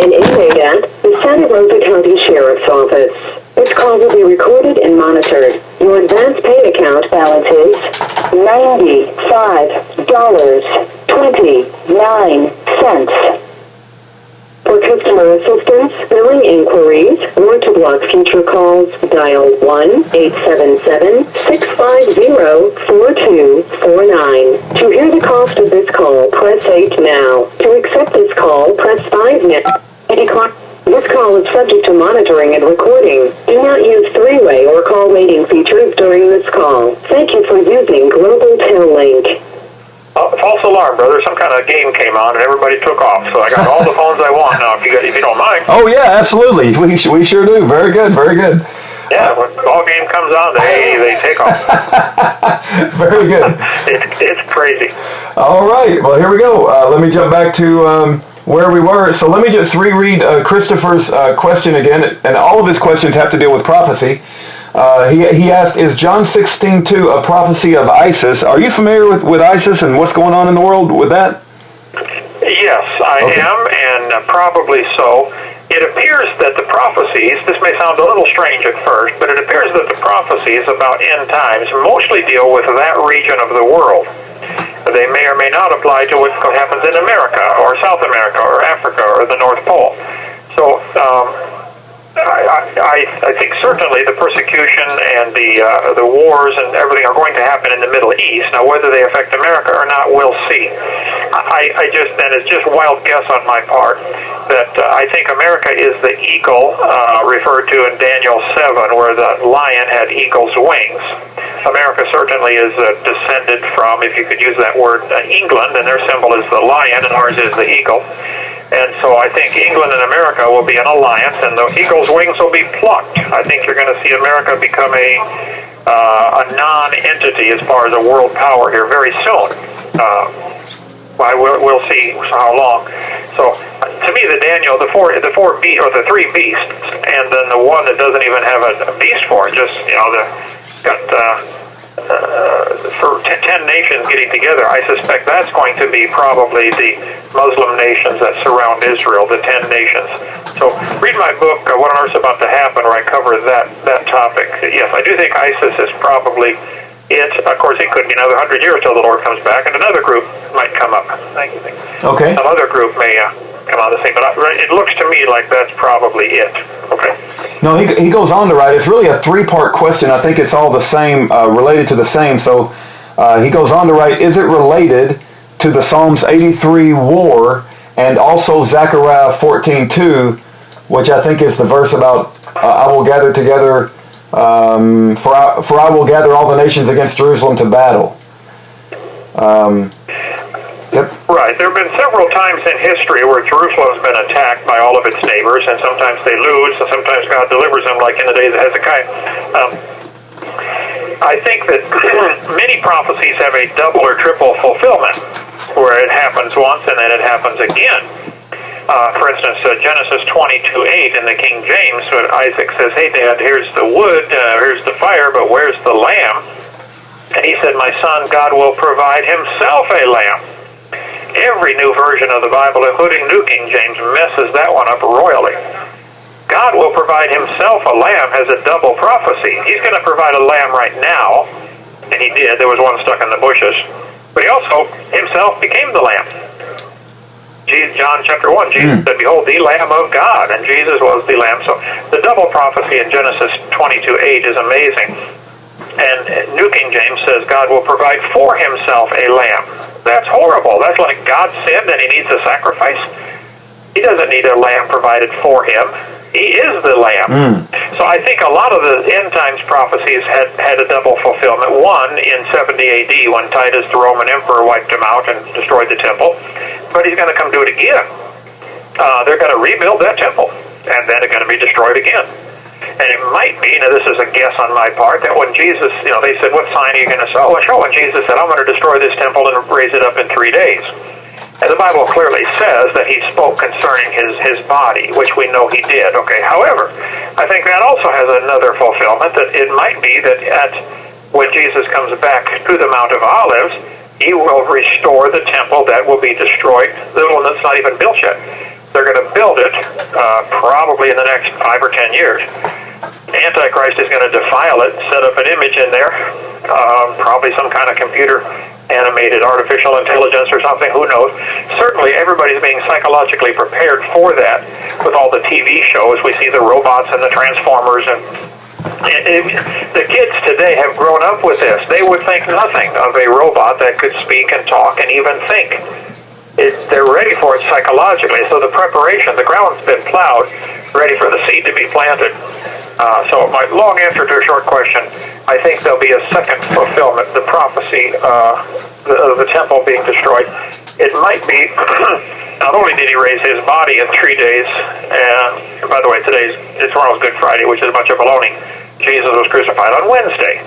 An inmate at the Santa Rosa County Sheriff's Office. This call will be recorded and monitored. Your advance pay account balance is $95.29. For customer assistance, billing inquiries, or to block future calls, dial 1-877-650-4249. To hear the cost of this call, press 8 now. To accept this call, press 5 now. This call is subject to monitoring and recording. Do not use three-way or call waiting features during this call. Thank you for using Global Tel-Link. False alarm, brother. Some kind of game came on and everybody took off. So I got all the phones I want now, if you don't mind. Oh, yeah, absolutely. We sure do. Very good, very good. Yeah, when the ball game comes on, they take off. Very good. It's crazy. All right. Well, here we go. Let me jump back to where we were. So let me just reread Christopher's question again. And all of his questions have to deal with prophecy. He asked, is John 16:2 a prophecy of ISIS? Are you familiar with ISIS and what's going on in the world with that? Yes, I am, and probably so. It appears that the prophecies, this may sound a little strange at first, but it appears that the prophecies about end times mostly deal with that region of the world. They may or may not apply to what happens in America, or South America, or Africa, or the North Pole. So, I think certainly the persecution and the wars and everything are going to happen in the Middle East. Now, whether they affect America or not, we'll see. And it's just wild guess on my part that I think America is the eagle referred to in Daniel 7, where the lion had eagle's wings. America certainly is descended from, if you could use that word, England, and their symbol is the lion, and ours is the eagle. And so I think England and America will be an alliance, and the eagle's wings will be plucked. I think you're going to see America become a non-entity as far as a world power here very soon. We'll see how long. So to me, the three beasts, and then the one that doesn't even have a beast for it, just for 10 nations getting together, I suspect that's going to be probably the Muslim nations that surround Israel, the 10 nations. So read my book, What on Earth's About to Happen, where I cover that topic. Yes, I do think ISIS is probably it. Of course, it could be another 100 years till the Lord comes back, and another group might come up. Okay. Some other group may come on the same, but it looks to me like that's probably it. Okay. No, he goes on to write, it's really a three-part question. I think it's all the same, related to the same. So he goes on to write, is it related to the Psalms 83 war and also Zechariah 14:2, which I think is the verse about I will gather together, for I will gather all the nations against Jerusalem to battle. Yep. Right. There have been several times in history where Jerusalem's been attacked by all of its neighbors, and sometimes they lose, and sometimes God delivers them, like in the days of Hezekiah. I think that many prophecies have a double or triple fulfillment, where it happens once and then it happens again. For instance, Genesis 22:8 in the King James, when Isaac says, hey, Dad, here's the wood, here's the fire, but where's the lamb? And he said, my son, God will provide himself a lamb. Every new version of the Bible, including New King James, messes that one up royally. God will provide himself a lamb has a double prophecy. He's going to provide a lamb right now, and he did. There was one stuck in the bushes. But he also himself became the lamb. John chapter 1, Jesus said, behold, the Lamb of God, and Jesus was the lamb. So the double prophecy in Genesis 22:8 is amazing. And New King James says God will provide for himself a lamb. That's horrible. That's like God sinned and he needs a sacrifice. He doesn't need a lamb provided for him. He is the lamb. So I think a lot of the end times prophecies had a double fulfillment. One in 70 AD when Titus, the Roman emperor, wiped him out and destroyed the temple. But he's going to come do it again. They're going to rebuild that temple, and then it's going to be destroyed again. And it might be, now this is a guess on my part, that when Jesus, they said, what sign are you going to show? Well, when Jesus said, I'm going to destroy this temple and raise it up in 3 days. And the Bible clearly says that he spoke concerning his body, which we know he did. Okay. However, I think that also has another fulfillment, that it might be that when Jesus comes back to the Mount of Olives, he will restore the temple that will be destroyed, the one that's not even built yet. they're going to build it, probably in the next 5 or 10 years. Antichrist is going to defile it, set up an image in there, probably some kind of computer animated artificial intelligence or something, who knows. Certainly everybody's being psychologically prepared for that with all the TV shows. We see the robots and the Transformers, and the kids today have grown up with this. They would think nothing of a robot that could speak and talk and even think. They're ready for it psychologically, so the preparation, the ground's been plowed, ready for the seed to be planted. So my long answer to a short question, I think there'll be a second fulfillment, the prophecy of the temple being destroyed. It might be, not only did he raise his body in 3 days, and by the way, tomorrow's Good Friday, which is a bunch of baloney. Jesus was crucified on Wednesday.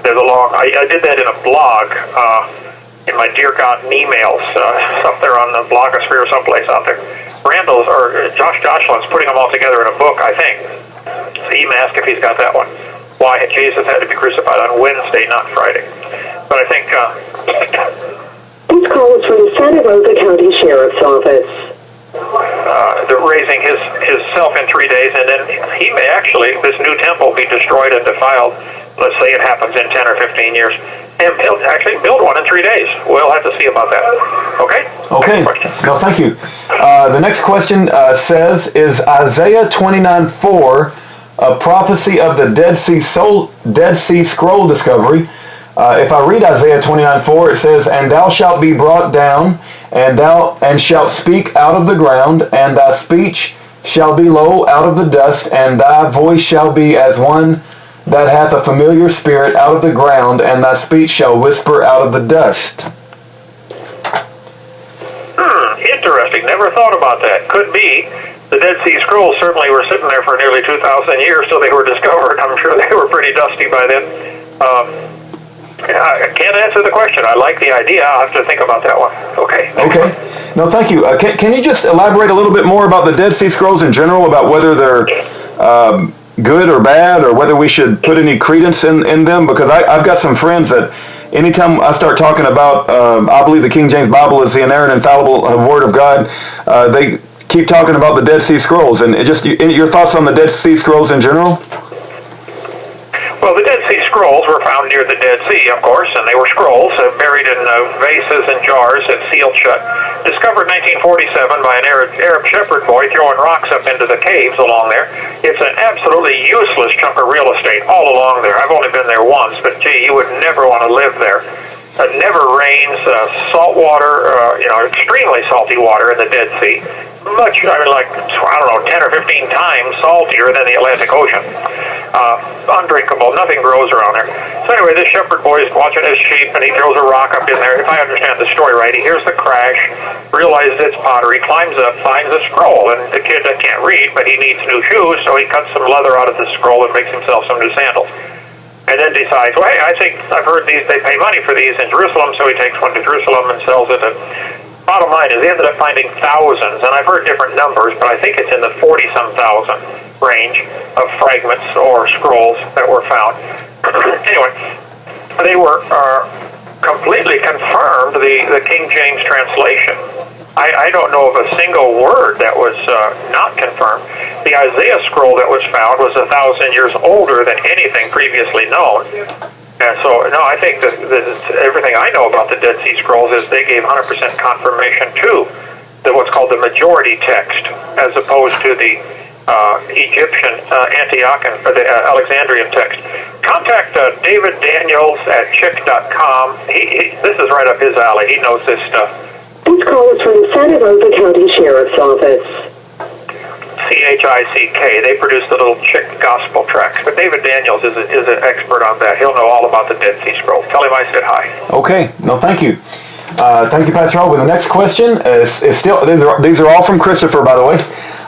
There's a long, I did that in a blog, in my Dear God emails, up there on the blogosphere or someplace out there. Randall's, or Josh Joshua's putting them all together in a book, I think. So you may ask if he's got that one. Why Jesus had to be crucified on Wednesday, not Friday. But I think... This call is from the Santa Rosa County Sheriff's Office. Raising himself in 3 days, and then he may actually, this new temple, be destroyed and defiled. Let's say it happens in 10 or 15 years. And he'll actually build one in 3 days. We'll have to see about that. Okay? Okay. No, thank you. The next question says, is Isaiah 29:4 a prophecy of the Dead Sea Scroll discovery? If I read Isaiah 29:4, it says, "And thou shalt be brought down, and shalt speak out of the ground, and thy speech shall be low out of the dust, and thy voice shall be as one that hath a familiar spirit out of the ground, and thy speech shall whisper out of the dust." Interesting. Never thought about that. Could be. The Dead Sea Scrolls certainly were sitting there for nearly 2,000 years till they were discovered. I'm sure they were pretty dusty by then. I can't answer the question. I like the idea. I'll have to think about that one. Okay. Okay. No, thank you. Can you just elaborate a little bit more about the Dead Sea Scrolls in general, about whether they're good or bad, or whether we should put any credence in them? Because I've got some friends that anytime I start talking about, I believe the King James Bible is the inerrant, infallible Word of God, they keep talking about the Dead Sea Scrolls. And just your thoughts on the Dead Sea Scrolls in general? Well, the Dead Sea Scrolls were found near the Dead Sea, of course, and they were scrolls buried in vases and jars and sealed shut. Discovered 1947 by an Arab shepherd boy throwing rocks up into the caves along there. It's an absolutely useless chunk of real estate all along there. I've only been there once, but gee, you would never want to live there. It never rains, salt water, extremely salty water in the Dead Sea. Much, 10 or 15 times saltier than the Atlantic Ocean. Undrinkable, nothing grows around there. So anyway, this shepherd boy is watching his sheep, and he throws a rock up in there. If I understand the story right, he hears the crash, realizes it's pottery, climbs up, finds a scroll, and the kid can't read, but he needs new shoes, so he cuts some leather out of the scroll and makes himself some new sandals. And then decides, well, hey, I think I've heard they pay money for these in Jerusalem, so he takes one to Jerusalem and sells it. And bottom line is, he ended up finding thousands, and I've heard different numbers, but I think it's in the 40-some thousand range of fragments or scrolls that were found. Anyway, they were completely confirmed, the King James translation. I don't know of a single word that was not confirmed. The Isaiah scroll that was found was 1,000 years older than anything previously known. And so, no, I think that everything I know about the Dead Sea Scrolls is they gave 100% confirmation to what's called the majority text, as opposed to the Egyptian Antiochian, or the Alexandrian text. Contact David Daniels at chick.com. This is right up his alley. He knows this stuff. This call is from the Santa Rosa County Sheriff's Office. CHICK. They produce the little Chick gospel tracts. But David Daniels is an expert on that. He'll know all about the Dead Sea Scrolls. Tell him I said hi. Okay. No, thank you. Thank you, Pastor Hovind. The next question is still, these are all from Christopher, by the way.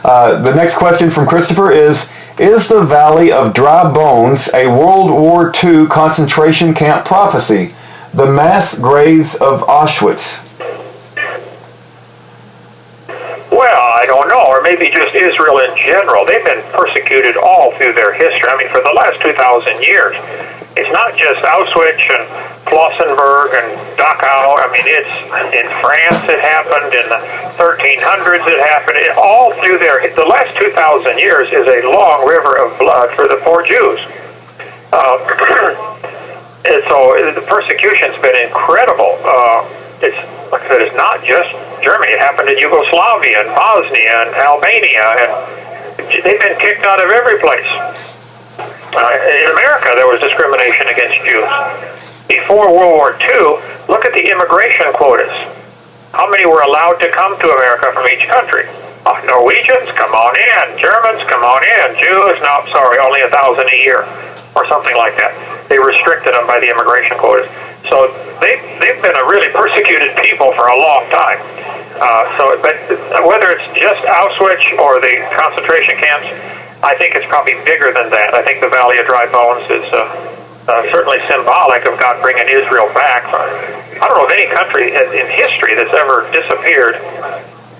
The next question from Christopher is the Valley of Dry Bones a World War II concentration camp prophecy? The mass graves of Auschwitz. Well, I don't know, or maybe just Israel in general. They've been persecuted all through their history. I mean, for the last 2,000 years. It's not just Auschwitz and Flossenburg and Dachau. I mean, it's in France. It happened in the 1300s. It happened all through there. The last 2,000 years is a long river of blood for the poor Jews. And so the persecution's been incredible. It's like I said, it's not just Germany. It happened in Yugoslavia and Bosnia and Albania, and they've been kicked out of every place. In America, there was discrimination against Jews. Before World War II, look at the immigration quotas. How many were allowed to come to America from each country? Norwegians, come on in. Germans, come on in. Jews, no, sorry, only 1,000 a year, or something like that. They restricted them by the immigration quotas. So they've been a really persecuted people for a long time. But whether it's just Auschwitz or the concentration camps, I think it's probably bigger than that. I think the Valley of Dry Bones is certainly symbolic of God bringing Israel back. I don't know of any country in history that's ever disappeared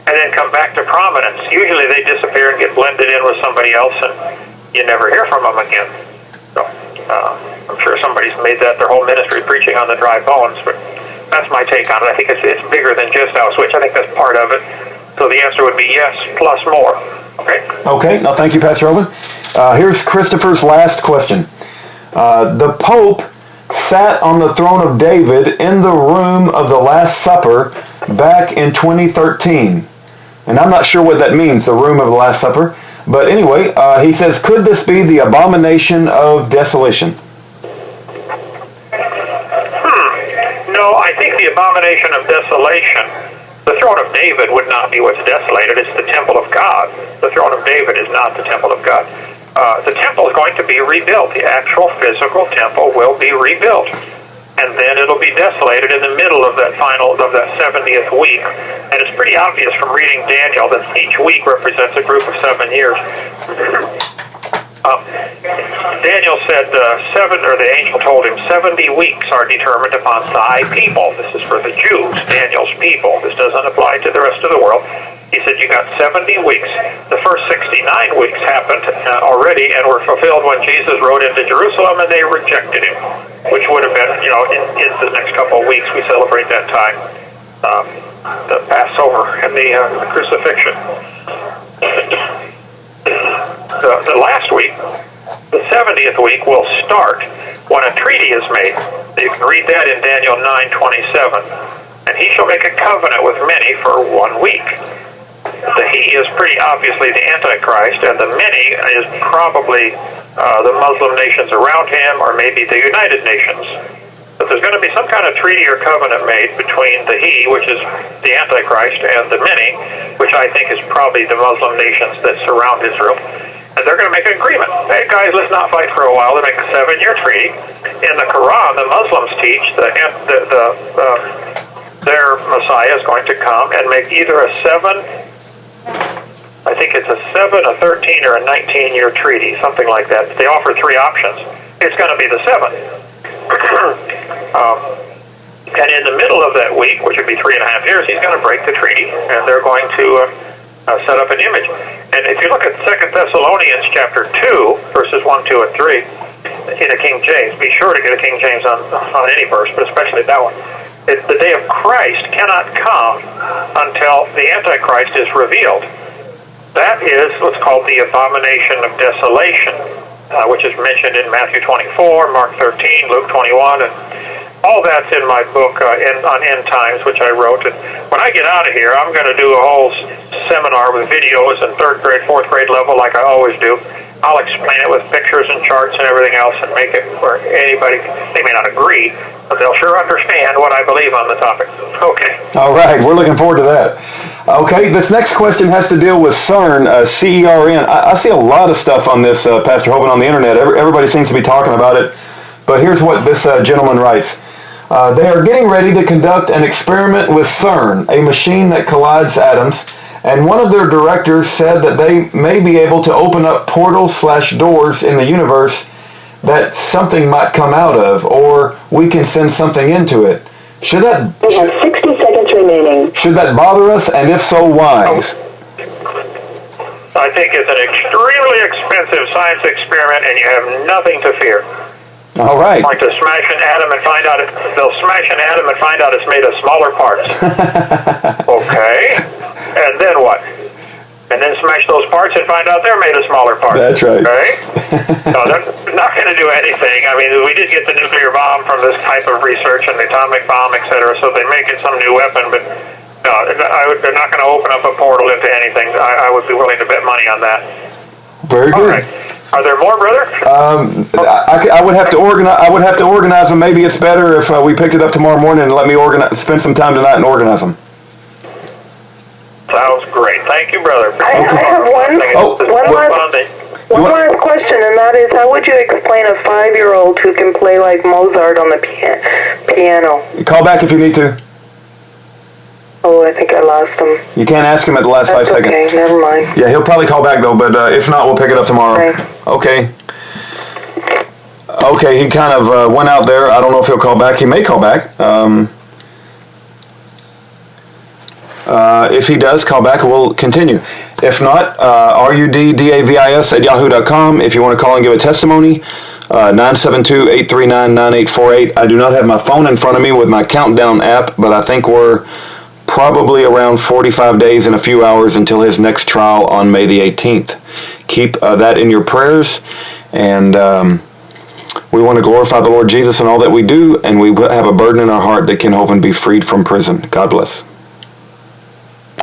and then come back to prominence. Usually they disappear and get blended in with somebody else, and you never hear from them again. So I'm sure somebody's made that their whole ministry, preaching on the dry bones, but that's my take on it. I think it's bigger than just Auschwitz. I think that's part of it. So the answer would be yes, plus more. Okay? Okay. Now, thank you, Pastor Hovind. Here's Christopher's last question. The Pope sat on the throne of David in the room of the Last Supper back in 2013. And I'm not sure what that means, the room of the Last Supper. But anyway, he says, could this be the Abomination of Desolation? No, I think the Abomination of Desolation, the throne of David would not be what's desolated. It's the temple of God. The throne of David is not the temple of God. The temple is going to be rebuilt. The actual physical temple will be rebuilt. And then it'll be desolated in the middle of that 70th week. And it's pretty obvious from reading Daniel that each week represents a group of 7 years. Daniel said the angel told him, 70 weeks are determined upon thy people. This is for the Jews, Daniel's people. This doesn't apply to the rest of the world. He said, you got 70 weeks. The first 69 weeks happened already and were fulfilled when Jesus rode into Jerusalem and they rejected him, which would have been, in the next couple of weeks we celebrate that time, the Passover and the crucifixion. The last week, the 70th week, will start when a treaty is made. You can read that in Daniel 9:27. And he shall make a covenant with many for 1 week. The he is pretty obviously the Antichrist, and the many is probably the Muslim nations around him, or maybe the United Nations. But there's going to be some kind of treaty or covenant made between the he, which is the Antichrist, and the many, which I think is probably the Muslim nations that surround Israel. And they're going to make an agreement. Hey guys, let's not fight for a while. They make a 7-year treaty. In the Quran, the Muslims teach their Messiah is going to come and make either a 7, a 13, or a 19-year treaty, something like that. They offer 3 options. It's going to be the 7. And in the middle of that week, which would be 3.5 years, he's going to break the treaty, and they're going to set up an image. And if you look at 2 Thessalonians chapter 2, verses 1, 2, and 3, in a King James, be sure to get a King James on any verse, but especially that one. The day of Christ cannot come until the Antichrist is revealed. That is what's called the Abomination of Desolation, which is mentioned in Matthew 24, Mark 13, Luke 21, and all that's in my book on End Times, which I wrote. And when I get out of here, I'm going to do a whole seminar with videos in 3rd grade, 4th grade level, like I always do. I'll explain it with pictures and charts and everything else, and make it where anybody, they may not agree, but they'll sure understand what I believe on the topic. Okay. All right, we're looking forward to that. Okay, this next question has to deal with CERN, C-E-R-N. I see a lot of stuff on this, Pastor Hovind, on the internet. Everybody seems to be talking about it. But here's what this gentleman writes. They are getting ready to conduct an experiment with CERN, a machine that collides atoms, and one of their directors said that they may be able to open up portals/doors in the universe that something might come out of, or we can send something into it. Should that... We have 60 seconds remaining. Should that bother us, and if so, why? I think it's an extremely expensive science experiment, and you have nothing to fear. All right. Like to smash an atom and find out they'll smash an atom and find out it's made of smaller parts. Okay. And then what? And then smash those parts and find out they're made of smaller parts. That's right. Okay? No, they're not going to do anything. I mean, we did get the nuclear bomb from this type of research and the atomic bomb, etc., so they make it some new weapon, but no, they're not going to open up a portal into anything. I would be willing to bet money on that. Very good. All right. Are there more, brother? I would have to organize. I would have to organize them. Maybe it's better if we picked it up tomorrow morning and let me spend some time tonight and organize them. Sounds great. Thank you, brother. I have one last question, and that is, how would you explain a 5-year-old who can play like Mozart on the piano? Call back if you need to. Oh, I think I lost him. You can't ask him at the last 5 seconds. Okay, never mind. Yeah, he'll probably call back though, but if not, we'll pick it up tomorrow. Okay. Okay, he kind of went out there. I don't know if he'll call back. He may call back. If he does, call back and we'll continue. If not, ruddavis@yahoo.com. If you want to call and give a testimony, 972-839-9848. I do not have my phone in front of me with my countdown app, but I think we're probably around 45 days and a few hours until his next trial on May the 18th. Keep that in your prayers, and we want to glorify the Lord Jesus in all that we do, and we have a burden in our heart that Ken Hovind be freed from prison. God bless.